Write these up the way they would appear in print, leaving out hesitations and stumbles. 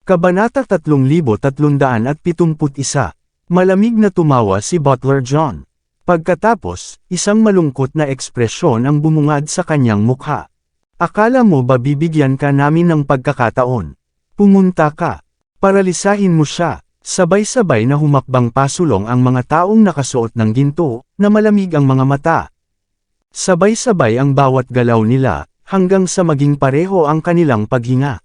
Kabanata 3371. Malamig na tumawa si Butler John. Pagkatapos, isang malungkot na ekspresyon ang bumungad sa kanyang mukha. Akala mo ba bibigyan ka namin ng pagkakataon? Pumunta ka. Paralisahin mo siya. Sabay-sabay na humakbang pasulong ang mga taong nakasuot ng ginto, na malamig ang mga mata. Sabay-sabay ang bawat galaw nila, hanggang sa maging pareho ang kanilang paghinga.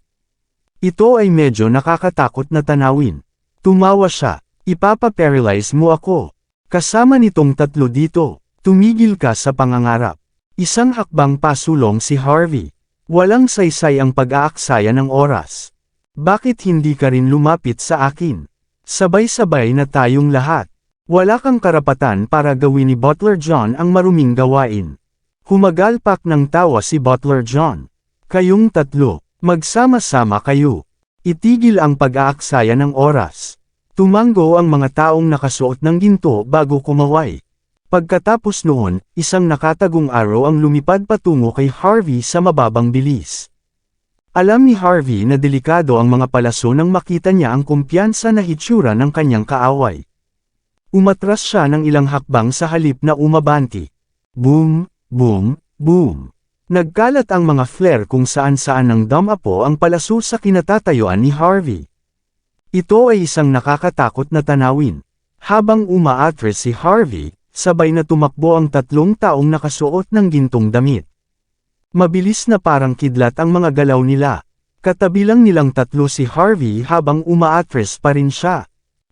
Ito ay medyo nakakatakot na tanawin. Tumawa siya. Ipapaparalyze mo ako. Kasama nitong tatlo dito. Tumigil ka sa pangangarap. Isang hakbang pasulong si Harvey. Walang saysay ang pag-aaksaya ng oras. Bakit hindi ka rin lumapit sa akin? Sabay-sabay na tayong lahat. Wala kang karapatan para gawin ni Butler John ang maruming gawain. Humagalpak ng tawa si Butler John. Kayong tatlo, magsama-sama kayo. Itigil ang pag-aaksaya ng oras. Tumango ang mga taong nakasuot ng ginto bago kumaway. Pagkatapos noon, isang nakatagong araw ang lumipad patungo kay Harvey sa mababang bilis. Alam ni Harvey na delikado ang mga palaso nang makita niya ang kumpiyansa na hitsura ng kanyang kaaway. Umatras siya ng ilang hakbang sa halip na umabanti. Boom, boom, boom. Nagkalat ang mga flare kung saan-saan ng damapo ang palaso sa kinatatayuan ni Harvey. Ito ay isang nakakatakot na tanawin. Habang umaatras si Harvey, sabay na tumakbo ang tatlong taong nakasuot ng gintong damit. Mabilis na parang kidlat ang mga galaw nila. Katabi lang nilang tatlo si Harvey habang umaatras pa rin siya.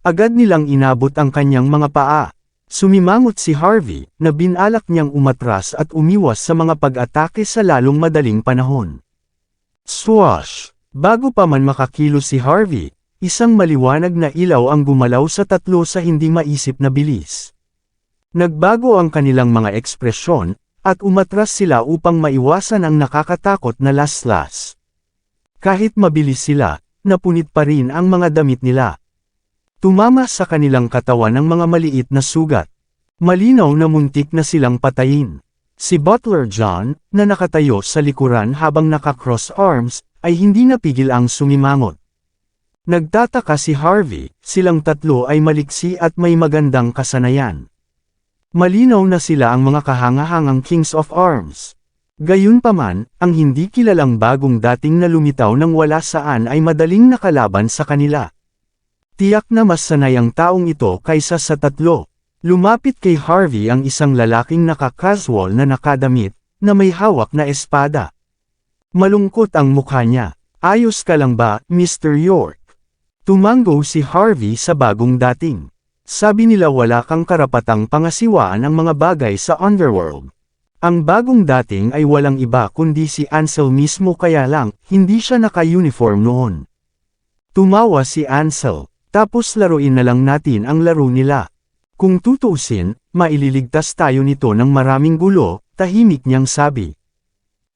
Agad nilang inabot ang kanyang mga paa. Sumimangot si Harvey, na binalak niyang umatras at umiwas sa mga pag-atake sa lalong madaling panahon. Swash! Bago pa man makakilos si Harvey, isang maliwanag na ilaw ang gumalaw sa tatlo sa hindi maisip na bilis. Nagbago ang kanilang mga ekspresyon, at umatras sila upang maiwasan ang nakakatakot na laslas. Kahit mabilis sila, napunit pa rin ang mga damit nila. Tumama sa kanilang katawan ang mga maliit na sugat. Malinaw na muntik na silang patayin. Si Butler John, na nakatayo sa likuran habang naka-cross arms, ay hindi napigil ang sumimangot. Nagtataka si Harvey, silang tatlo ay maliksi at may magandang kasanayan. Malinaw na sila ang mga kahangahangang Kings of Arms. Gayunpaman, ang hindi kilalang bagong dating na lumitaw ng wala saan ay madaling nakalaban sa kanila. Tiyak na mas sanay ang taong ito kaysa sa tatlo. Lumapit kay Harvey ang isang lalaking naka-casual na nakadamit, na may hawak na espada. Malungkot ang mukha niya. Ayos ka lang ba, Mr. York? Tumango si Harvey sa bagong dating. Sabi nila wala kang karapatang pangasiwaan ang mga bagay sa underworld. Ang bagong dating ay walang iba kundi si Ansel mismo kaya lang, hindi siya naka-uniform noon. Tumawa si Ansel, tapos laruin na lang natin ang laro nila. Kung tutuusin, maililigtas tayo nito ng maraming gulo, tahimik niyang sabi.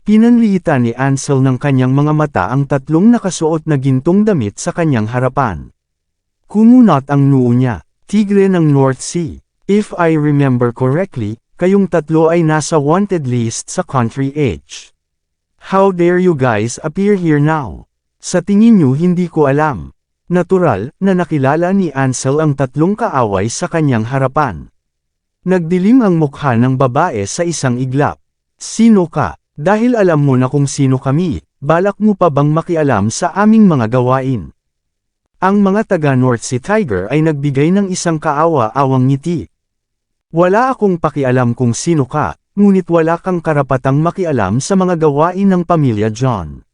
Pinanliitan ni Ansel ng kanyang mga mata ang tatlong nakasuot na gintong damit sa kanyang harapan. Kumunat ang noo niya. Tigre ng North Sea. If I remember correctly, kayong tatlo ay nasa wanted list sa Country H. How dare you guys appear here now? Sa tingin niyo hindi ko alam. Natural, na nakilala ni Ansel ang tatlong kaaway sa kanyang harapan. Nagdilim ang mukha ng babae sa isang iglap. Sino ka? Dahil alam mo na kung sino kami, balak mo pa bang makialam sa aming mga gawain? Ang mga taga North Sea Tiger ay nagbigay ng isang kaawa-awang ngiti. Wala akong pakialam kung sino ka, ngunit wala kang karapatang makialam sa mga gawain ng pamilya John.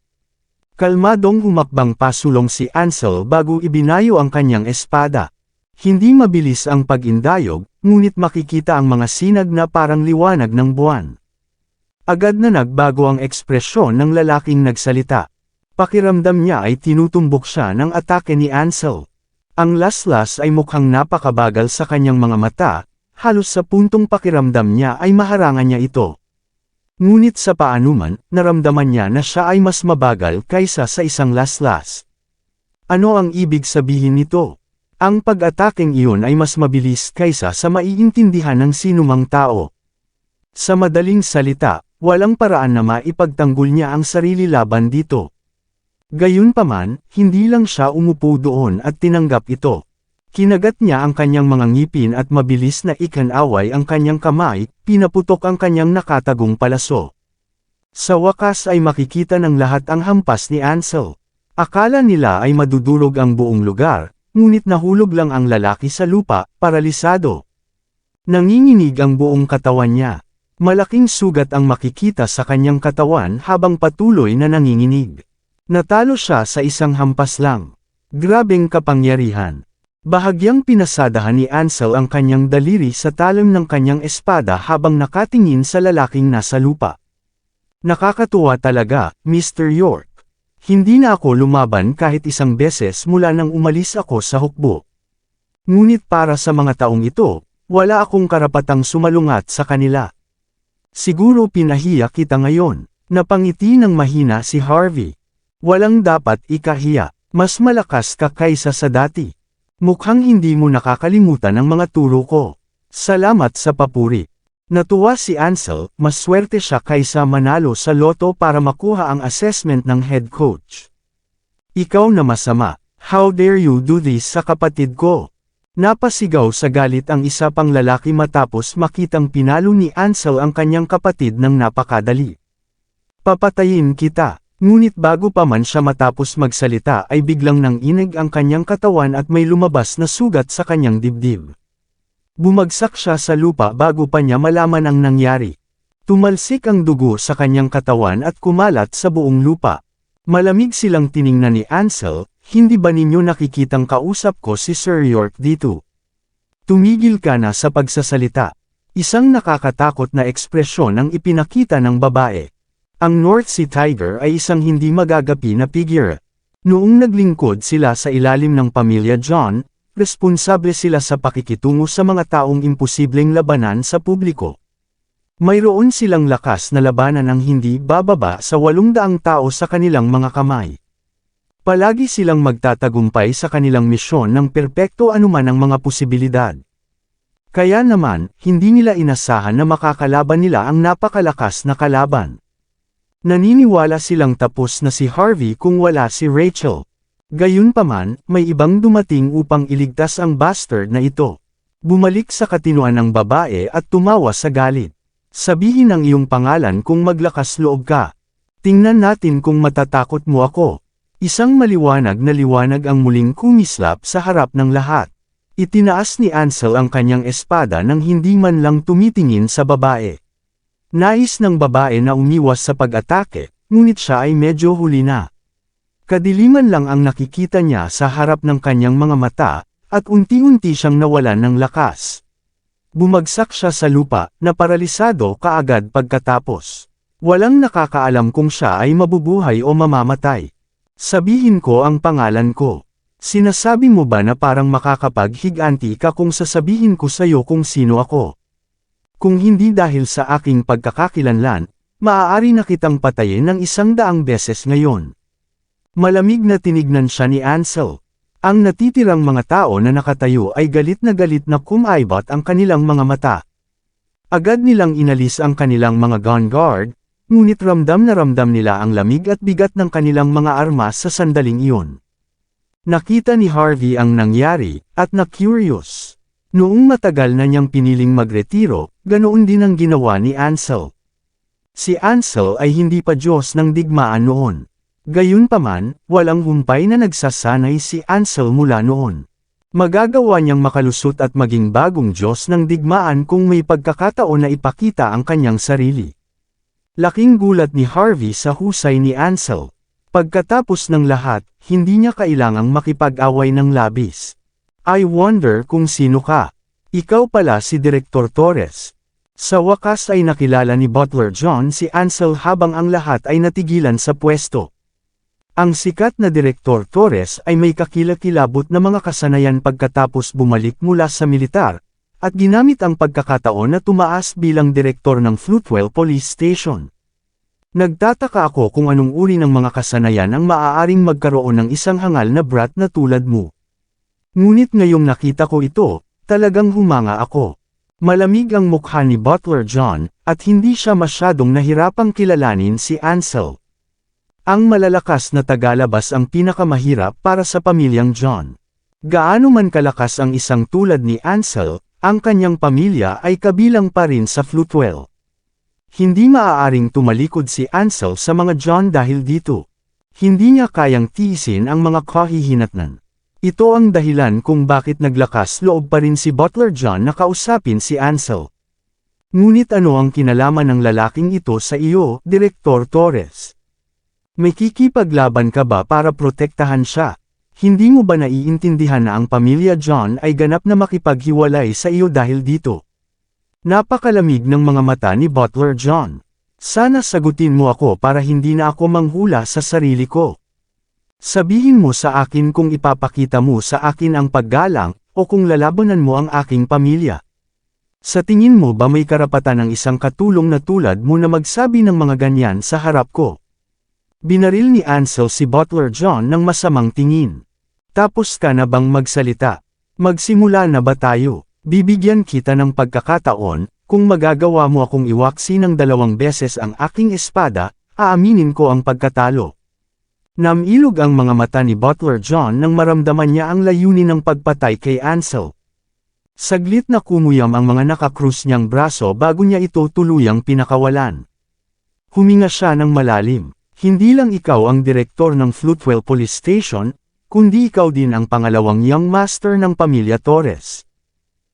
Kalmadong humakbang pasulong si Ansel bago ibinayo ang kanyang espada. Hindi mabilis ang pag-indayog, ngunit makikita ang mga sinag na parang liwanag ng buwan. Agad na nagbago ang ekspresyon ng lalaking nagsalita. Pakiramdam niya ay tinutumbok siya ng atake ni Ansel. Ang laslas ay mukhang napakabagal sa kanyang mga mata, halos sa puntong pakiramdam niya ay maharangan niya ito. Ngunit sa paanuman, naramdaman niya na siya ay mas mabagal kaysa sa isang laslas. Ano ang ibig sabihin nito? Ang pag-atakeng iyon ay mas mabilis kaysa sa maiintindihan ng sinumang tao. Sa madaling salita, walang paraan na maipagtanggol niya ang sarili laban dito. Gayunpaman, hindi lang siya umupo doon at tinanggap ito. Kinagat niya ang kanyang mga ngipin at mabilis na ikanaway ang kanyang kamay, pinaputok ang kanyang nakatagong palaso. Sa wakas ay makikita ng lahat ang hampas ni Ansel. Akala nila ay madudurog ang buong lugar, ngunit nahulog lang ang lalaki sa lupa, paralisado. Nanginginig ang buong katawan niya. Malaking sugat ang makikita sa kanyang katawan habang patuloy na nanginginig. Natalo siya sa isang hampas lang. Grabeng kapangyarihan. Bahagyang pinasadahan ni Ansel ang kanyang daliri sa talim ng kanyang espada habang nakatingin sa lalaking nasa lupa. Nakakatuwa talaga, Mr. York. Hindi na ako lumaban kahit isang beses mula nang umalis ako sa hukbo. Ngunit para sa mga taong ito, wala akong karapatang sumalungat sa kanila. Siguro pinahiya kita ngayon. Napangiti ng mahina si Harvey. Walang dapat ikahiya. Mas malakas ka kaysa sa dati. Mukhang hindi mo nakakalimutan ang mga turo ko. Salamat sa papuri. Natuwa si Ansel, mas swerte siya kaysa manalo sa loto para makuha ang assessment ng head coach. Ikaw na masama. How dare you do this sa kapatid ko? Napasigaw sa galit ang isa pang lalaki matapos makitang pinalo ni Ansel ang kanyang kapatid ng napakadali. Papatayin kita. Ngunit bago pa man siya matapos magsalita ay biglang nanginig ang kanyang katawan at may lumabas na sugat sa kanyang dibdib. Bumagsak siya sa lupa bago pa niya malaman ang nangyari. Tumalsik ang dugo sa kanyang katawan at kumalat sa buong lupa. Malamig silang tiningnan ni Ansel, hindi ba ninyo nakikitang kausap ko si Sir York dito? Tumigil ka na sa pagsasalita. Isang nakakatakot na ekspresyon ang ipinakita ng babae. Ang North Sea Tiger ay isang hindi magagapi na figure. Noong naglingkod sila sa ilalim ng pamilya John, responsable sila sa pakikitungo sa mga taong imposibleng labanan sa publiko. Mayroon silang lakas na labanan ng hindi bababa sa 800 tao sa kanilang mga kamay. Palagi silang magtatagumpay sa kanilang misyon ng perpekto anuman ang mga posibilidad. Kaya naman, hindi nila inasahan na makakalaban nila ang napakalakas na kalaban. Naniniwala silang tapos na si Harvey kung wala si Rachel. Gayunpaman, may ibang dumating upang iligtas ang bastard na ito. Bumalik sa katinuan ng babae at tumawa sa galit. Sabihin ang iyong pangalan kung maglakas loob ka. Tingnan natin kung matatakot mo ako. Isang maliwanag na liwanag ang muling kumislap sa harap ng lahat. Itinaas ni Ansel ang kanyang espada nang hindi man lang tumitingin sa babae. Nais ng babae na umiwas sa pag-atake, ngunit siya ay medyo huli na. Kadiliman lang ang nakikita niya sa harap ng kanyang mga mata, at unti-unti siyang nawalan ng lakas. Bumagsak siya sa lupa, na paralisado kaagad pagkatapos. Walang nakakaalam kung siya ay mabubuhay o mamamatay. Sabihin ko ang pangalan ko. Sinasabi mo ba na parang makakapaghiganti ka kung sasabihin ko sa'yo kung sino ako? Kung hindi dahil sa aking pagkakakilanlan, maaari na kitang patayin ng 100 beses ngayon. Malamig na tinignan siya ni Ansel. Ang natitirang mga tao na nakatayo ay galit na kumaibot ang kanilang mga mata. Agad nilang inalis ang kanilang mga gun guard, ngunit ramdam na ramdam nila ang lamig at bigat ng kanilang mga armas sa sandaling iyon. Nakita ni Harvey ang nangyari, at na-curious. Noong matagal na niyang piniling magretiro, ganoon din ang ginawa ni Ansel. Si Ansel ay hindi pa Diyos ng digmaan noon. Gayunpaman, walang humpay na nagsasanay si Ansel mula noon. Magagawa niyang makalusot at maging bagong Diyos ng digmaan kung may pagkakataon na ipakita ang kanyang sarili. Laking gulat ni Harvey sa husay ni Ansel. Pagkatapos ng lahat, hindi niya kailangang makipag-away ng labis. I wonder kung sino ka. Ikaw pala si Direktor Torres. Sa wakas ay nakilala ni Butler John si Ansel habang ang lahat ay natigilan sa pwesto. Ang sikat na Direktor Torres ay may kakilakilabot na mga kasanayan pagkatapos bumalik mula sa militar, at ginamit ang pagkakataon na tumaas bilang direktor ng Floatwell Police Station. Nagtataka ako kung anong uri ng mga kasanayan ang maaaring magkaroon ng isang hangal na brat na tulad mo. Ngunit ngayong nakita ko ito, talagang humanga ako. Malamig ang mukha ni Butler John, at hindi siya masyadong nahirapang kilalanin si Ansel. Ang malalakas na tagalabas ang pinakamahirap para sa pamilyang John. Gaano man kalakas ang isang tulad ni Ansel, ang kanyang pamilya ay kabilang pa rin sa Floatwell. Hindi maaaring tumalikod si Ansel sa mga John dahil dito. Hindi niya kayang tiisin ang mga kahihinatnan. Ito ang dahilan kung bakit naglakas loob pa rin si Butler John na kausapin si Ansel. Ngunit ano ang kinalaman ng lalaking ito sa iyo, Direktor Torres? May kikipaglaban ka ba para protektahan siya? Hindi mo ba naiintindihan na ang pamilya John ay ganap na makipaghiwalay sa iyo dahil dito? Napakalamig ng mga mata ni Butler John. Sana sagutin mo ako para hindi na ako manghula sa sarili ko. Sabihin mo sa akin kung ipapakita mo sa akin ang paggalang, o kung lalabanan mo ang aking pamilya. Sa tingin mo ba may karapatan ng isang katulong na tulad mo na magsabi ng mga ganyan sa harap ko? Binaril ni Ansel si Butler John ng masamang tingin. Tapos ka na bang magsalita? Magsimula na ba tayo? Bibigyan kita ng pagkakataon, kung magagawa mo akong iwaksi ng 2 beses ang aking espada, aaminin ko ang pagkatalo. Namilog ang mga mata ni Butler John nang maramdaman niya ang layunin ng pagpatay kay Ansel. Saglit na kumuyam ang mga nakakrus niyang braso bago niya ito tuluyang pinakawalan. Huminga siya ng malalim. Hindi lang ikaw ang direktor ng Floatwell Police Station, kundi ikaw din ang pangalawang young master ng pamilya Torres.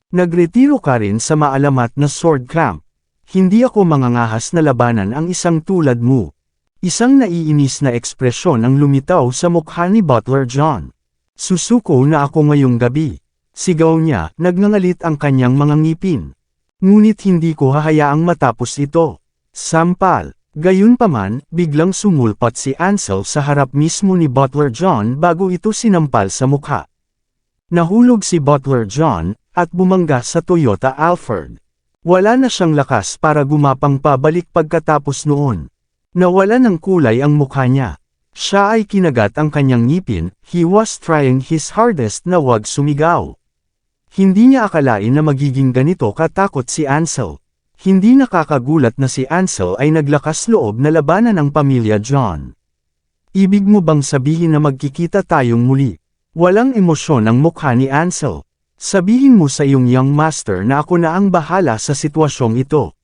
Nagretiro ka rin sa maalamat na sword camp. Hindi ako mangangahas na labanan ang isang tulad mo. Isang naiinis na ekspresyon ang lumitaw sa mukha ni Butler John. Susuko na ako ngayong gabi. Sigaw niya, nagngangalit ang kanyang mga ngipin. Ngunit hindi ko hahayaang matapos ito. Sampal. Gayunpaman, biglang sumulpat si Ansel sa harap mismo ni Butler John bago ito sinampal sa mukha. Nahulog si Butler John, at bumangga sa Toyota Alphard. Wala na siyang lakas para gumapang pabalik pagkatapos noon. Nawala ng kulay ang mukha niya. Siya ay kinagat ang kanyang ngipin, he was trying his hardest na wag sumigaw. Hindi niya akalain na magiging ganito katakot si Ansel. Hindi nakakagulat na si Ansel ay naglakas loob na labanan ang pamilya John. Ibig mo bang sabihin na magkikita tayong muli? Walang emosyon ang mukha ni Ansel. Sabihin mo sa iyong young master na ako na ang bahala sa sitwasyong ito.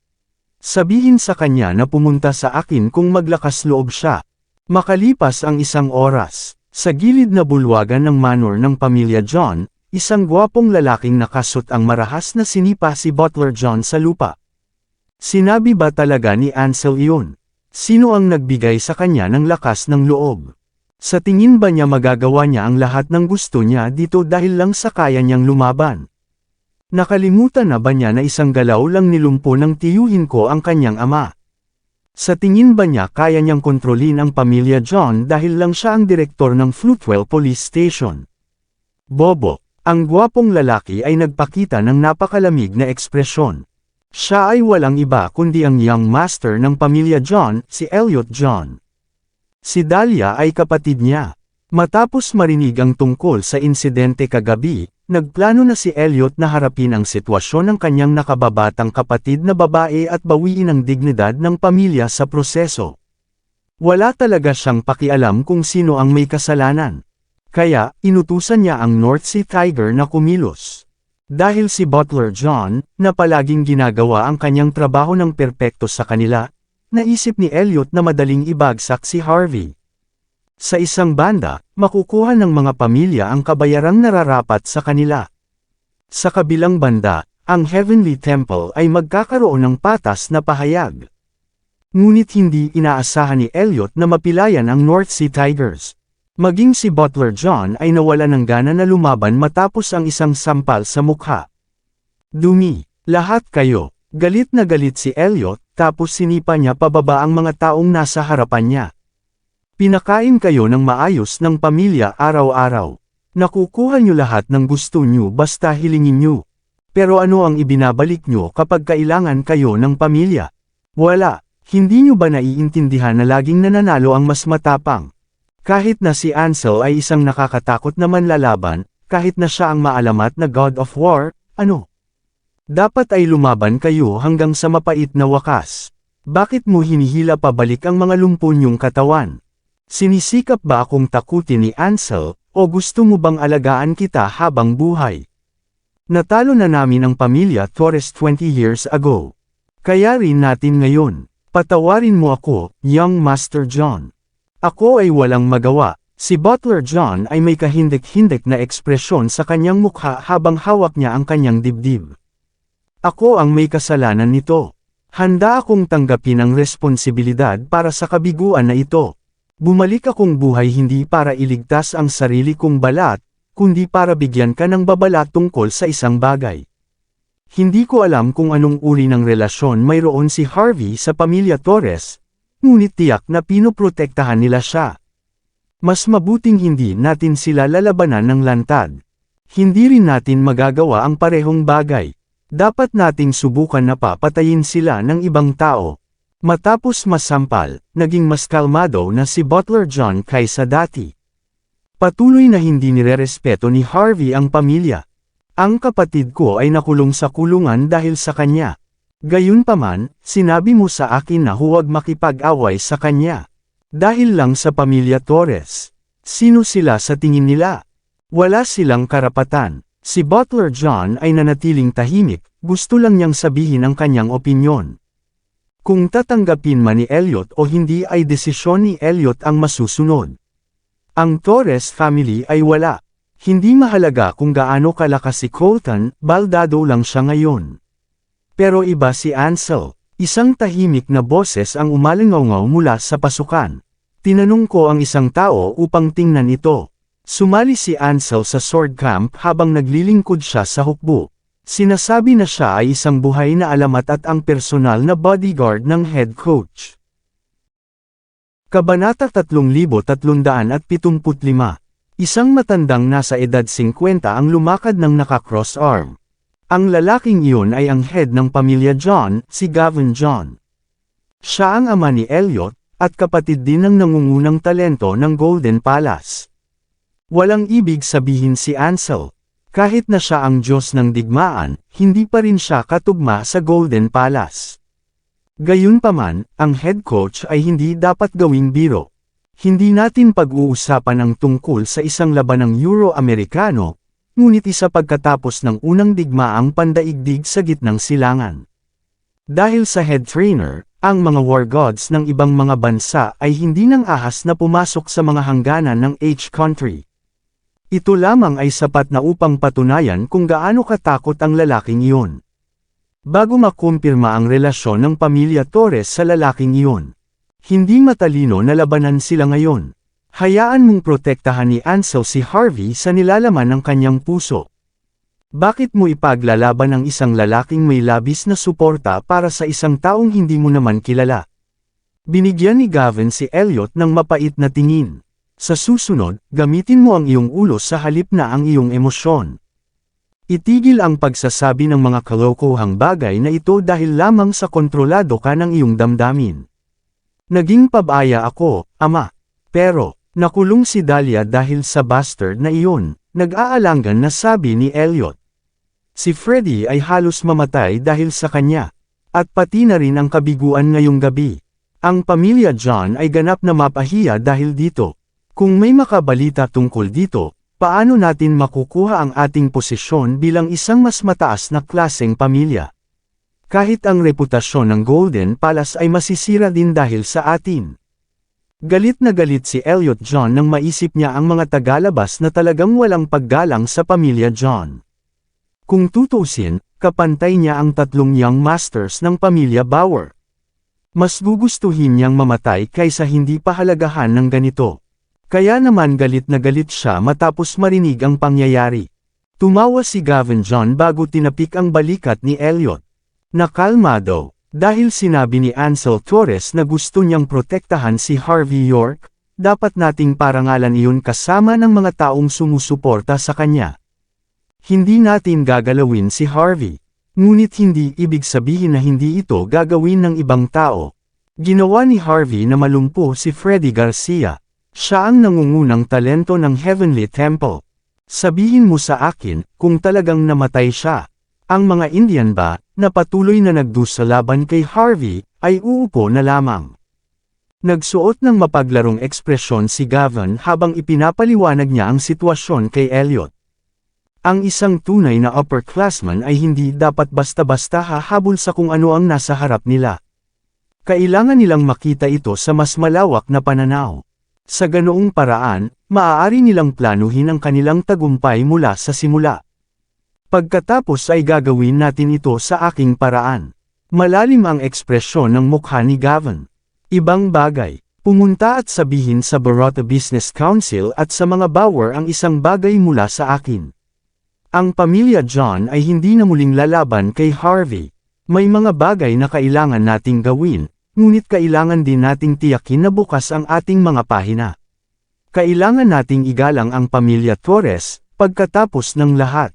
Sabihin sa kanya na pumunta sa akin kung maglakas loob siya. Makalipas ang 1 oras, sa gilid na bulwagan ng manor ng pamilya John, isang gwapong lalaking nakasut ang marahas na sinipa si Butler John sa lupa. Sinabi ba talaga ni Ansel iyon? Sino ang nagbigay sa kanya ng lakas ng loob? Sa tingin ba niya magagawa niya ang lahat ng gusto niya dito dahil lang sa kaya niyang lumaban? Nakalimutan na ba niya na isang galaw lang nilumpo ng tiyuhin ko ang kanyang ama? Sa tingin ba niya kaya niyang kontrolin ang pamilya John dahil lang siya ang direktor ng Floatwell Police Station? Bobo, ang gwapong lalaki ay nagpakita ng napakalamig na ekspresyon. Siya ay walang iba kundi ang young master ng pamilya John, si Elliot John. Si Dahlia ay kapatid niya. Matapos marinig ang tungkol sa insidente kagabi, nagplano na si Elliot na harapin ang sitwasyon ng kanyang nakababatang kapatid na babae at bawiin ang dignidad ng pamilya sa proseso. Wala talaga siyang pakialam kung sino ang may kasalanan. Kaya, inutusan niya ang North Sea Tiger na kumilos. Dahil si Butler John, na palaging ginagawa ang kanyang trabaho ng perpekto sa kanila, naisip ni Elliot na madaling ibagsak si Harvey. Sa isang banda, makukuha ng mga pamilya ang kabayarang nararapat sa kanila. Sa kabilang banda, ang Heavenly Temple ay magkakaroon ng patas na pahayag. Ngunit hindi inaasahan ni Elliot na mapilayan ang North Sea Tigers. Maging si Butler John ay nawala ng gana na lumaban matapos ang isang sampal sa mukha. Dumi, lahat kayo. Galit na galit si Elliot, tapos sinipa niya pababa ang mga taong nasa harapan niya. Pinakain kayo ng maayos ng pamilya araw-araw. Nakukuha niyo lahat ng gusto niyo basta hilingin niyo. Pero ano ang ibinabalik niyo kapag kailangan kayo ng pamilya? Wala, hindi niyo ba naiintindihan na laging nananalo ang mas matapang? Kahit na si Ansel ay isang nakakatakot na manlalaban, kahit na siya ang maalamat na God of War, ano? Dapat ay lumaban kayo hanggang sa mapait na wakas. Bakit mo hinihila pabalik ang mga lumpo niyong katawan? Sinisikap ba akong takutin ni Ansel, o gusto mo bang alagaan kita habang buhay? Natalo na namin ang pamilya Torres 20 years ago. Kaya rin natin ngayon. Patawarin mo ako, young Master John. Ako ay walang magawa. Si Butler John ay may kahindik-hindik na ekspresyon sa kanyang mukha habang hawak niya ang kanyang dibdib. Ako ang may kasalanan nito. Handa akong tanggapin ang responsibilidad para sa kabiguan na ito. Bumalik akong buhay hindi para iligtas ang sarili kong balat, kundi para bigyan ka ng babala tungkol sa isang bagay. Hindi ko alam kung anong uri ng relasyon mayroon si Harvey sa pamilya Torres, ngunit tiyak na pinoprotektahan nila siya. Mas mabuting hindi natin sila lalabanan ng lantad. Hindi rin natin magagawa ang parehong bagay. Dapat nating subukan na papatayin sila ng ibang tao. Matapos masampal, naging mas kalmado na si Butler John kaysa dati. Patuloy na hindi nirerespeto ni Harvey ang pamilya. Ang kapatid ko ay nakulong sa kulungan dahil sa kanya. Gayunpaman, sinabi mo sa akin na huwag makipag-away sa kanya. Dahil lang sa pamilya Torres. Sino sila sa tingin nila? Wala silang karapatan. Si Butler John ay nanatiling tahimik, gusto lang niyang sabihin ang kanyang opinyon. Kung tatanggapin man ni Elliot o hindi ay desisyon ni Elliot ang masusunod. Ang Torres family ay wala. Hindi mahalaga kung gaano kalakas si Colton, baldado lang siya ngayon. Pero iba si Ansel, isang tahimik na boses ang umalingaw mula sa pasukan. Tinanong ko ang isang tao upang tingnan ito. Sumali si Ansel sa sword camp habang naglilingkod siya sa hukbo. Sinasabi na siya ay isang buhay na alamat at ang personal na bodyguard ng head coach. Kabanata 3375. Isang matandang nasa edad 50 ang lumakad ng naka-cross arm. Ang lalaking iyon ay ang head ng pamilya John, si Gavin John. Siya ang ama ni Elliot, at kapatid din ng nangungunang talento ng Golden Palace. Walang ibig sabihin si Ansel. Kahit na siya ang Diyos ng digmaan, hindi pa rin siya katugma sa Golden Palace. Gayunpaman, ang head coach ay hindi dapat gawing biro. Hindi natin pag-uusapan ang tungkol sa isang labanang Euro-Amerikano, ngunit isa pagkatapos ng unang digmaang pandaigdig sa gitnang silangan. Dahil sa head trainer, ang mga war gods ng ibang mga bansa ay hindi nang ahas na pumasok sa mga hangganan ng H-country. Ito lamang ay sapat na upang patunayan kung gaano katakot ang lalaking iyon. Bago makumpirma ang relasyon ng pamilya Torres sa lalaking iyon. Hindi matalino na labanan sila ngayon. Hayaan mong protektahan ni Ansel si Harvey sa nilalaman ng kanyang puso. Bakit mo ipaglalaban ang isang lalaking may labis na suporta para sa isang taong hindi mo naman kilala? Binigyan ni Gavin si Elliot ng mapait na tingin. Sa susunod, gamitin mo ang iyong ulo sa halip na ang iyong emosyon. Itigil ang pagsasabi ng mga kalokohang bagay na ito dahil lamang sa kontrolado ka ng iyong damdamin. Naging pabaya ako, ama. Pero, nakulong si Dahlia dahil sa bastard na iyon, nag-aalangan na sabi ni Elliot. Si Freddie ay halos mamatay dahil sa kanya. At pati na rin ang kabiguan ngayong gabi. Ang pamilya John ay ganap na mapahiya dahil dito. Kung may makabalita tungkol dito, paano natin makukuha ang ating posisyon bilang isang mas mataas na klaseng pamilya? Kahit ang reputasyon ng Golden Palace ay masisira din dahil sa atin. Galit na galit si Elliot John nang maisip niya ang mga tagalabas na talagang walang paggalang sa pamilya John. Kung tutuusin, kapantay niya ang tatlong young masters ng pamilya Bauer. Mas gugustuhin niyang mamatay kaysa hindi pahalagahan ng ganito. Kaya naman galit na galit siya matapos marinig ang pangyayari. Tumawa si Gavin John bago tinapik ang balikat ni Elliot. Nakalmado, dahil sinabi ni Ansel Torres na gusto niyang protektahan si Harvey York, dapat nating parangalan iyon kasama ng mga taong sumusuporta sa kanya. Hindi natin gagalawin si Harvey. Ngunit hindi ibig sabihin na hindi ito gagawin ng ibang tao. Ginawa ni Harvey na malumpo si Freddie Garcia. Siya ang nangungunang talento ng Heavenly Temple. Sabihin mo sa akin, kung talagang namatay siya. Ang mga Indian ba, na patuloy na nagdusa laban kay Harvey, ay uupo na lamang. Nagsuot ng mapaglarong ekspresyon si Gavin habang ipinapaliwanag niya ang sitwasyon kay Elliot. Ang isang tunay na upperclassman ay hindi dapat basta-basta hahabol sa kung ano ang nasa harap nila. Kailangan nilang makita ito sa mas malawak na pananaw. Sa ganoong paraan, maaari nilang planuhin ang kanilang tagumpay mula sa simula. Pagkatapos ay gagawin natin ito sa aking paraan. Malalim ang ekspresyon ng mukha ni Gavin. Ibang bagay, pumunta at sabihin sa Baroda Business Council at sa mga Bauer ang isang bagay mula sa akin. Ang pamilya John ay hindi na muling lalaban kay Harvey. May mga bagay na kailangan nating gawin, ngunit kailangan din nating tiyakin na bukas ang ating mga pahina. Kailangan nating igalang ang pamilya Torres, pagkatapos ng lahat.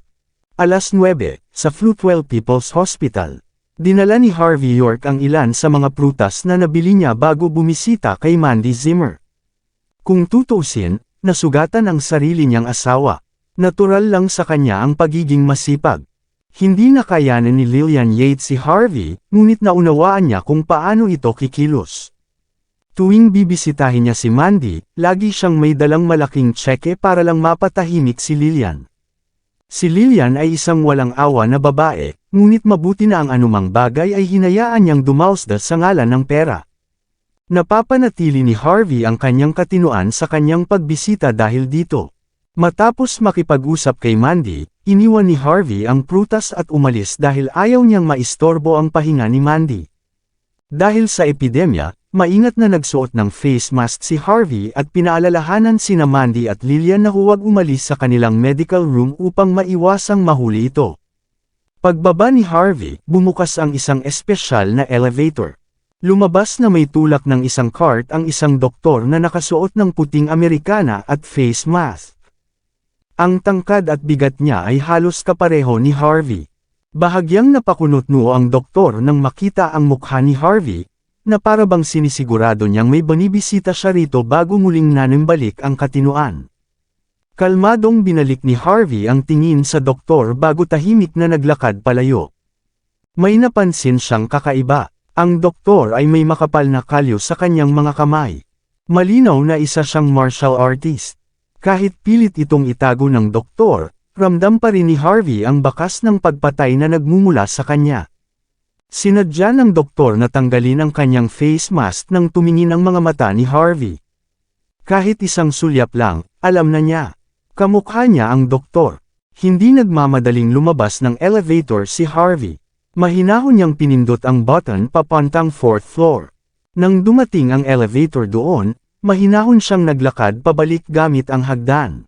Alas 9, sa Fruitwell People's Hospital. Dinala ni Harvey York ang ilan sa mga prutas na nabili niya bago bumisita kay Mandy Zimmer. Kung tutuusin, nasugatan ang sarili niyang asawa. Natural lang sa kanya ang pagiging masipag. Hindi na kayanan ni Lillian Yates si Harvey, ngunit naunawaan niya kung paano ito kikilos. Tuwing bibisitahin niya si Mandy, lagi siyang may dalang malaking tseke para lang mapatahimik si Lillian. Si Lillian ay isang walang awa na babae, ngunit mabuti na ang anumang bagay ay hinayaan niyang dumausda sa ngalan ng pera. Napapanatili ni Harvey ang kanyang katinuan sa kanyang pagbisita dahil dito. Matapos makipag-usap kay Mandy, iniwan ni Harvey ang prutas at umalis dahil ayaw niyang maistorbo ang pahinga ni Mandy. Dahil sa epidemya, maingat na nagsuot ng face mask si Harvey at pinaalalahanan sina Mandy at Lillian na huwag umalis sa kanilang medical room upang maiwasang mahuli ito. Pagbaba ni Harvey, bumukas ang isang espesyal na elevator. Lumabas na may tulak ng isang cart ang isang doktor na nakasuot ng puting Amerikana at face mask. Ang tangkad at bigat niya ay halos kapareho ni Harvey. Bahagyang napakunot-noo ang doktor nang makita ang mukha ni Harvey, na para bang sinisigurado niyang may banibisita siya rito bago muling nanimbalik ang katinuan. Kalmadong binalik ni Harvey ang tingin sa doktor bago tahimik na naglakad palayo. May napansin siyang kakaiba. Ang doktor ay may makapal na kalyo sa kanyang mga kamay. Malinaw na isa siyang martial artist. Kahit pilit itong itago ng doktor, ramdam pa rin ni Harvey ang bakas ng pagpatay na nagmumula sa kanya. Sinadya ng doktor na tanggalin ang kanyang face mask nang tumingin ang mga mata ni Harvey. Kahit isang sulyap lang, alam na niya. Kamukha niya ang doktor. Hindi nagmamadaling lumabas ng elevator si Harvey. Mahinahon niyang pinindot ang button papuntang 4th floor. Nang dumating ang elevator doon, mahinahon siyang naglakad pabalik gamit ang hagdan.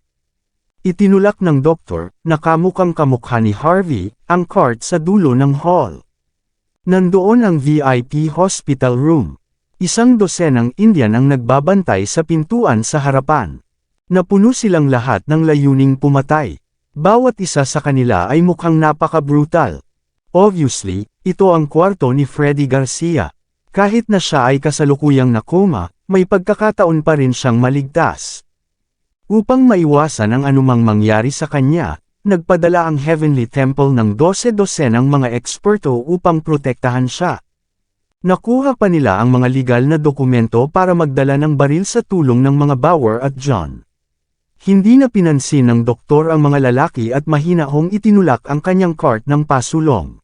Itinulak ng doktor, na kamukhang kamukha ni Harvey, ang cart sa dulo ng hall. Nandoon ang VIP hospital room. Isang dosenang Indian ang nagbabantay sa pintuan sa harapan. Napuno silang lahat ng layuning pumatay. Bawat isa sa kanila ay mukhang napaka-brutal. Obviously, ito ang kwarto ni Freddy Garcia. Kahit na siya ay kasalukuyang nakoma, may pagkakataon pa rin siyang maligtas. Upang maiwasan ang anumang mangyari sa kanya, nagpadala ang Heavenly Temple ng 12-dosenang mga eksperto upang protektahan siya. Nakuha pa nila ang mga legal na dokumento para magdala ng baril sa tulong ng mga Bauer at John. Hindi na pinansin ng doktor ang mga lalaki at mahinahong itinulak ang kanyang cart ng pasulong.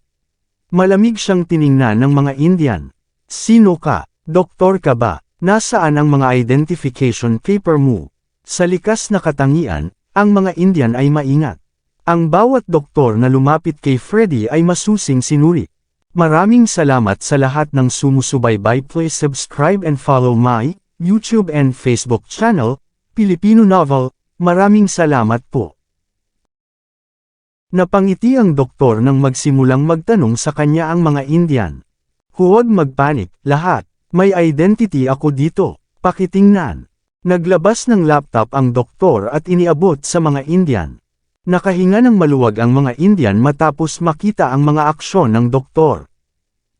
Malamig siyang tiningnan ng mga Indian. Sino ka? Doktor ka ba? Nasaan ang mga identification paper mo? Sa likas na katangian, ang mga Indian ay maingat. Ang bawat doktor na lumapit kay Freddy ay masusing sinuri. Maraming salamat sa lahat ng sumusubaybay. Please subscribe and follow my YouTube and Facebook channel, Filipino Novel. Maraming salamat po. Napangiti ang doktor nang magsimulang magtanong sa kanya ang mga Indian. Huwag magpanik, lahat. May identity ako dito. Pakitingnan. Naglabas ng laptop ang doktor at iniabot sa mga Indian. Nakahinga ng maluwag ang mga Indian matapos makita ang mga aksyon ng doktor.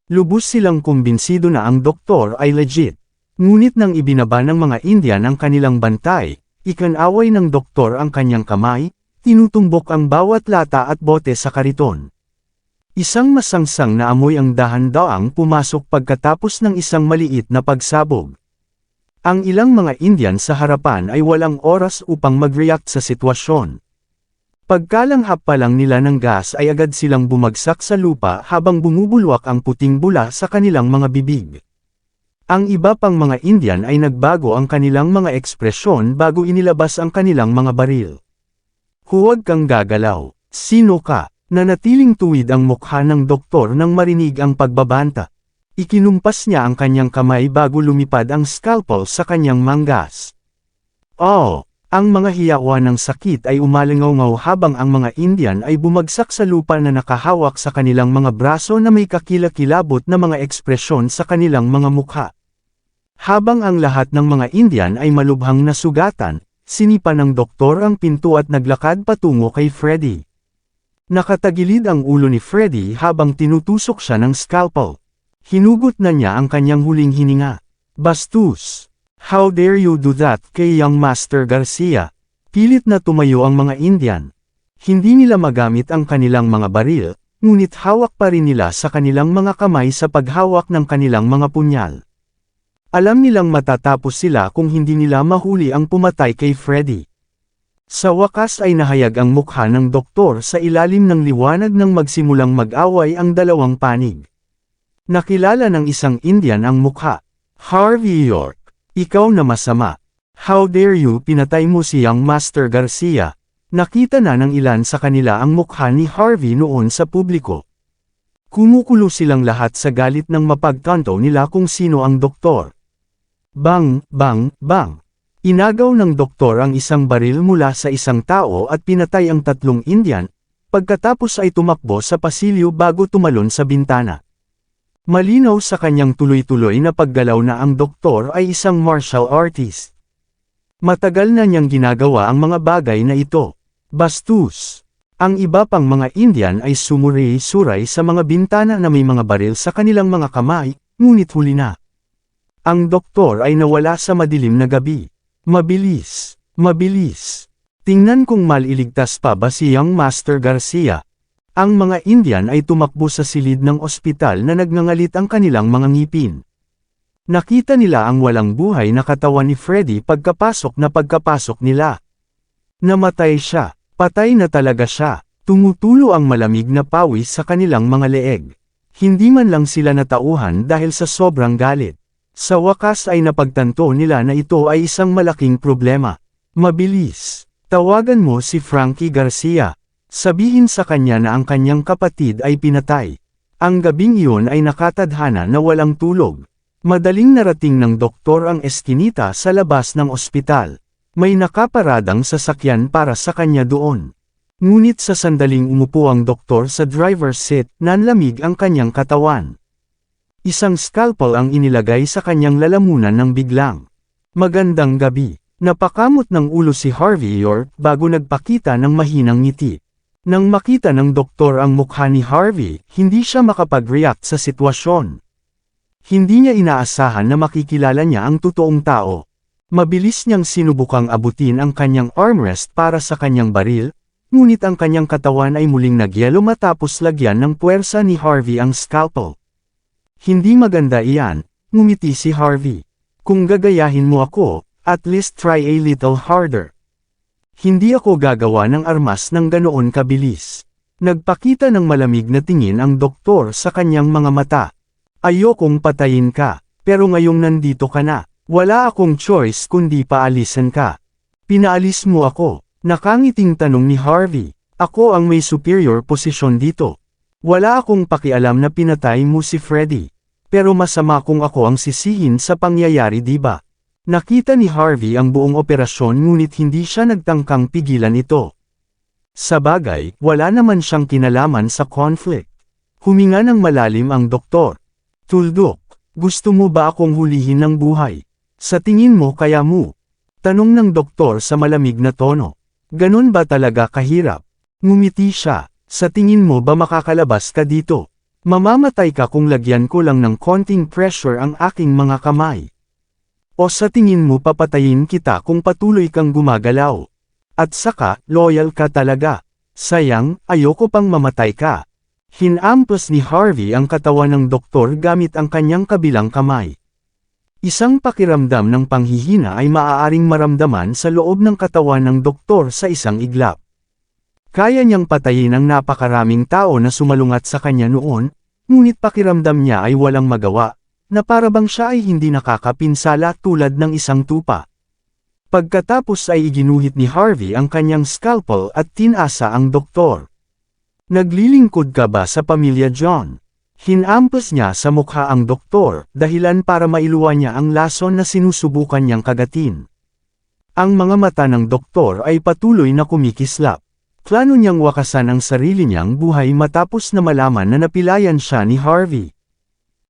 Lubos silang kumbinsido na ang doktor ay legit. Ngunit nang ibinaba ng mga Indian ang kanilang bantay, ikanaway ng doktor ang kanyang kamay, tinutumbok ang bawat lata at bote sa kariton. Isang masangsang na amoy ang dahan-daang pumasok pagkatapos ng isang maliit na pagsabog. Ang ilang mga Indian sa harapan ay walang oras upang mag-react sa sitwasyon. Pagkalanghap pa lang nila ng gas ay agad silang bumagsak sa lupa habang bumubulwak ang puting bula sa kanilang mga bibig. Ang iba pang mga Indian ay nagbago ang kanilang mga ekspresyon bago inilabas ang kanilang mga baril. Huwag kang gagalaw. Sino ka? Nanatiling tuwid ang mukha ng doktor nang marinig ang pagbabanta. Ikinumpas niya ang kanyang kamay bago lumipad ang scalpel sa kanyang manggas. Oh! Ang mga hiyawa ng sakit ay umalingaw-ngaw habang ang mga Indian ay bumagsak sa lupa na nakahawak sa kanilang mga braso na may kakilakilabot na mga ekspresyon sa kanilang mga mukha. Habang ang lahat ng mga Indian ay malubhang nasugatan, sinipa ng doktor ang pinto at naglakad patungo kay Freddy. Nakatagilid ang ulo ni Freddy habang tinutusok siya ng scalpel. Hinugot na niya ang kanyang huling hininga. Bastos! How dare you do that kay young Master Garcia? Pilit na tumayo ang mga Indian. Hindi nila magamit ang kanilang mga baril, ngunit hawak pa rin nila sa kanilang mga kamay sa paghawak ng kanilang mga punyal. Alam nilang matatapos sila kung hindi nila mahuli ang pumatay kay Freddy. Sa wakas ay nahayag ang mukha ng doktor sa ilalim ng liwanag nang magsimulang mag-away ang dalawang panig. Nakilala ng isang Indian ang mukha. Harvey York, ikaw na masama. How dare you pinatay mo si young Master Garcia? Nakita na ng ilan sa kanila ang mukha ni Harvey noon sa publiko. Kumukulo silang lahat sa galit nang mapagtanto nila kung sino ang doktor. Bang, bang, bang. Inagaw ng doktor ang isang baril mula sa isang tao at pinatay ang tatlong Indian, pagkatapos ay tumakbo sa pasilyo bago tumalon sa bintana. Malinaw sa kanyang tuloy-tuloy na paggalaw na ang doktor ay isang martial artist. Matagal na niyang ginagawa ang mga bagay na ito. Bastos! Ang iba pang mga Indian ay sumuray-suray sa mga bintana na may mga baril sa kanilang mga kamay, ngunit huli na. Ang doktor ay nawala sa madilim na gabi. Mabilis, mabilis. Tingnan kung maliligtas pa ba si young Master Garcia. Ang mga Indian ay tumakbo sa silid ng ospital na nagngangalit ang kanilang mga ngipin. Nakita nila ang walang buhay na katawan ni Freddy pagkapasok nila. Namatay siya, patay na talaga siya, tumutulo ang malamig na pawis sa kanilang mga leeg. Hindi man lang sila natauhan dahil sa sobrang galit. Sa wakas ay napagtanto nila na ito ay isang malaking problema. Mabilis, tawagan mo si Frankie Garcia. Sabihin sa kanya na ang kanyang kapatid ay pinatay. Ang gabing iyon ay nakatadhana na walang tulog. Madaling narating ng doktor ang eskinita sa labas ng ospital. May nakaparadang sasakyan para sa kanya doon. Ngunit sa sandaling umupo ang doktor sa driver's seat, nanlamig ang kanyang katawan. Isang scalpel ang inilagay sa kanyang lalamunan ng biglang. Magandang gabi. Napakamot ng ulo si Harvey York bago nagpakita ng mahinang ngiti. Nang makita ng doktor ang mukha ni Harvey, hindi siya makapag-react sa sitwasyon. Hindi niya inaasahan na makikilala niya ang totoong tao. Mabilis niyang sinubukang abutin ang kanyang armrest para sa kanyang baril, ngunit ang kanyang katawan ay muling nagyelo matapos lagyan ng puwersa ni Harvey ang scalpel. Hindi maganda iyan, ngumiti si Harvey. Kung gagayahin mo ako, at least try a little harder. Hindi ako gagawa ng armas ng ganoon kabilis. Nagpakita ng malamig na tingin ang doktor sa kanyang mga mata. Ayokong patayin ka, pero ngayong nandito ka na, wala akong choice kundi paalisan ka. Pinaalis mo ako. Nakangiting tanong ni Harvey. Ako ang may superior posisyon dito. Wala akong pakialam na pinatay mo si Freddy. Pero masama kung ako ang sisihin sa pangyayari, diba? Nakita ni Harvey ang buong operasyon ngunit hindi siya nagtangkang pigilan ito. Sa bagay, wala naman siyang kinalaman sa conflict. Huminga ng malalim ang doktor. Tuldok, gusto mo ba akong hulihin ng buhay? Sa tingin mo kaya mo? Tanong ng doktor sa malamig na tono. Ganon ba talaga kahirap? Ngumiti siya. Sa tingin mo ba makakalabas ka dito? Mamamatay ka kung lagyan ko lang ng konting pressure ang aking mga kamay. O sa tingin mo papatayin kita kung patuloy kang gumagalaw? At saka, loyal ka talaga. Sayang, ayoko pang mamatay ka. Hinamplas ni Harvey ang katawan ng doktor gamit ang kanyang kabilang kamay. Isang pakiramdam ng panghihina ay maaaring maramdaman sa loob ng katawan ng doktor sa isang iglap. Kaya niyang patayin ang napakaraming tao na sumalungat sa kanya noon, ngunit pakiramdam niya ay walang magawa, na parabang siya ay hindi nakakapinsala tulad ng isang tupa. Pagkatapos ay iginuhit ni Harvey ang kanyang scalpel at tinasa ang doktor. Naglilingkod ka ba sa pamilya John? Hinampas niya sa mukha ang doktor, dahilan para mailuwa niya ang lason na sinusubukan niyang kagatin. Ang mga mata ng doktor ay patuloy na kumikislap. Plano niyang wakasan ang sarili niyang buhay matapos na malaman na napilayan siya ni Harvey.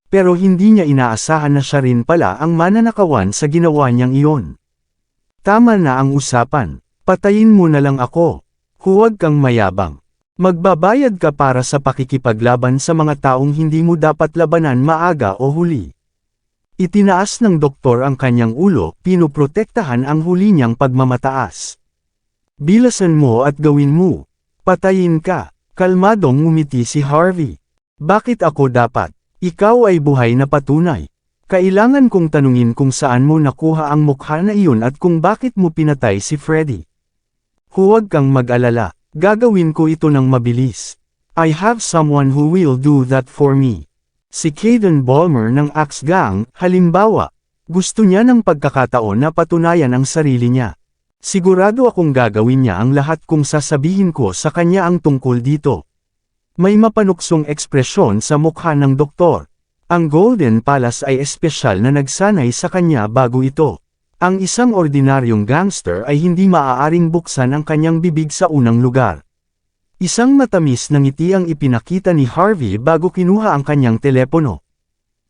Pero hindi niya inaasahan na siya rin pala ang mananakawan sa ginawa niyang iyon. Tama na ang usapan. Patayin mo na lang ako. Huwag kang mayabang. Magbabayad ka para sa pakikipaglaban sa mga taong hindi mo dapat labanan maaga o huli. Itinaas ng doktor ang kanyang ulo, pinuprotektahan ang huli niyang pagmamataas. Bilasan mo at gawin mo. Patayin ka. Kalmadong ngumiti si Harvey. Bakit ako dapat? Ikaw ay buhay na patunay. Kailangan kong tanungin kung saan mo nakuha ang mukha na iyon at kung bakit mo pinatay si Freddy. Huwag kang mag-alala. Gagawin ko ito ng mabilis. I have someone who will do that for me. Si Caden Ballmer ng Axe Gang, halimbawa, gusto niya ng pagkakataon na patunayan ang sarili niya. Sigurado akong gagawin niya ang lahat kung sasabihin ko sa kanya ang tungkol dito. May mapanuksong ekspresyon sa mukha ng doktor. Ang Golden Palace ay espesyal na nagsanay sa kanya bago ito. Ang isang ordinaryong gangster ay hindi maaaring buksan ang kanyang bibig sa unang lugar. Isang matamis na ngiti ang ipinakita ni Harvey bago kinuha ang kanyang telepono.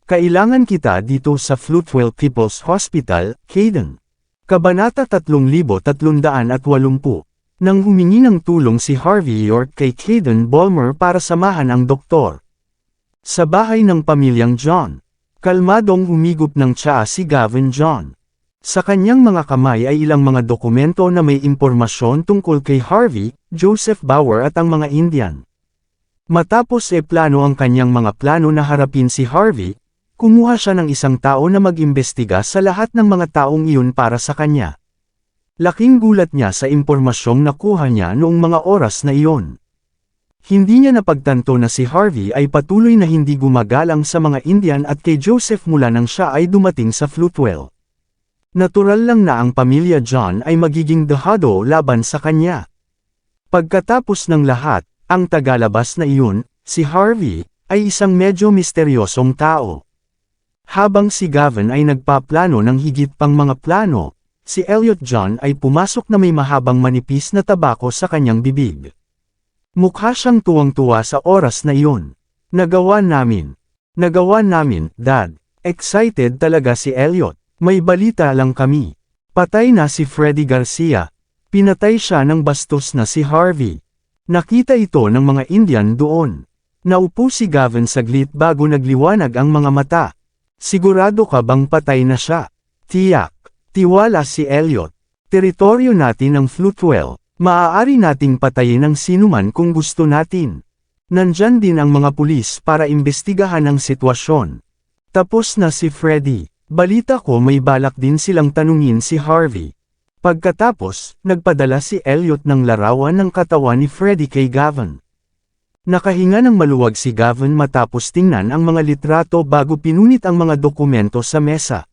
Kailangan kita dito sa Floatwell People's Hospital, Caden. Kabanata 3380. Nang humingi ng tulong si Harvey York kay Caden Ballmer para samahan ang doktor. Sa bahay ng pamilyang John. Kalmadong humigop ng tsaa si Gavin John. Sa kanyang mga kamay ay ilang mga dokumento na may impormasyon tungkol kay Harvey, Joseph Bauer at ang mga Indian. Matapos plano ang kanyang mga plano na harapin si Harvey, kumuha siya ng isang tao na mag-imbestiga sa lahat ng mga taong iyon para sa kanya. Laking gulat niya sa impormasyong nakuha niya noong mga oras na iyon. Hindi niya napagtanto na si Harvey ay patuloy na hindi gumagalang sa mga Indian at kay Joseph mula nang siya ay dumating sa Floatwell. Natural lang na ang pamilya John ay magiging dehado laban sa kanya. Pagkatapos ng lahat, ang tagalabas na iyon, si Harvey, ay isang medyo misteryosong tao. Habang si Gavin ay nagpaplano ng higit pang mga plano, si Elliot John ay pumasok na may mahabang manipis na tabako sa kanyang bibig. Mukha siyang tuwang-tuwa sa oras na iyon. Nagawa namin, Dad. Excited talaga si Elliot. May balita lang kami. Patay na si Freddy Garcia. Pinatay siya ng bastos na si Harvey. Nakita ito ng mga Indian doon. Naupo si Gavin saglit bago nagliwanag ang mga mata. Sigurado ka bang patay na siya? Tiyak. Tiwala si Elliot. Teritoryo natin ang Floatwell. Maaari nating patayin ang sinuman kung gusto natin. Nandyan din ang mga pulis para imbestigahan ang sitwasyon. Tapos na si Freddy. Balita ko may balak din silang tanungin si Harvey. Pagkatapos, nagpadala si Elliot ng larawan ng katawan ni Freddy kay Gavin. Nakahinga ng maluwag si Gavin matapos tingnan ang mga litrato bago pinunit ang mga dokumento sa mesa.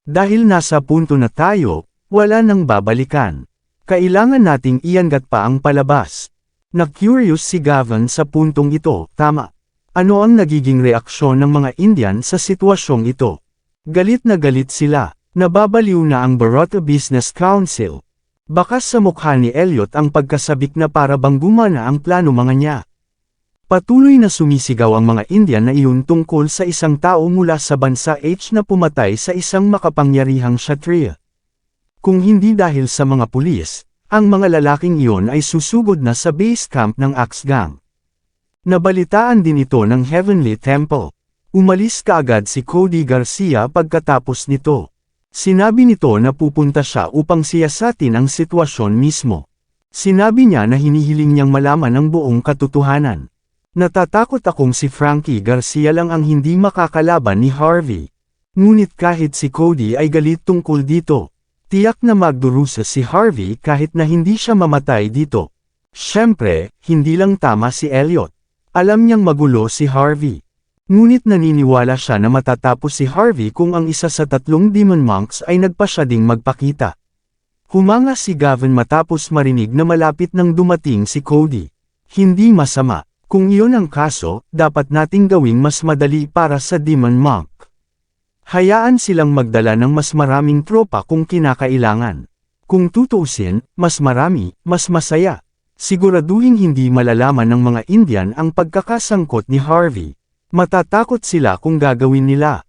Dahil nasa punto na tayo, wala nang babalikan. Kailangan nating iangat pa ang palabas. Na-curious si Gavin sa puntong ito, tama. Ano ang nagiging reaksyon ng mga Indian sa sitwasyong ito? Galit na galit sila. Nababaliw na ang Baroda Business Council. Bakas sa mukha ni Elliot ang pagkasabik na para bang gumana ang plano mga niya. Patuloy na sumisigaw ang mga Indian na iyon tungkol sa isang tao mula sa bansa H na pumatay sa isang makapangyarihang Kshatriya. Kung hindi dahil sa mga pulis, ang mga lalaking iyon ay susugod na sa base camp ng Axe Gang. Nabalitaan din ito ng Heavenly Temple. Umalis kaagad si Cody Garcia pagkatapos nito. Sinabi nito na pupunta siya upang siyasatin ang sitwasyon mismo. Sinabi niya na hinihiling niyang malaman ang buong katotohanan. Natatakot akong si Frankie Garcia lang ang hindi makakalaban ni Harvey. Ngunit kahit si Cody ay galit tungkol dito, tiyak na magdurusa si Harvey kahit na hindi siya mamatay dito. Siyempre, hindi lang tama si Elliot. Alam niyang magulo si Harvey. Ngunit naniniwala siya na matatapos si Harvey kung ang isa sa 3 demon monks ay nagpasya ding magpakita. Humanga si Gavin matapos marinig na malapit nang dumating si Cody. Hindi masama. Kung iyon ang kaso, dapat nating gawing mas madali para sa demon monk. Hayaan silang magdala ng mas maraming tropa kung kinakailangan. Kung tutuusin, mas marami, mas masaya. Siguraduhin hindi malalaman ng mga Indian ang pagkakasangkot ni Harvey. Matatakot sila kung gagawin nila.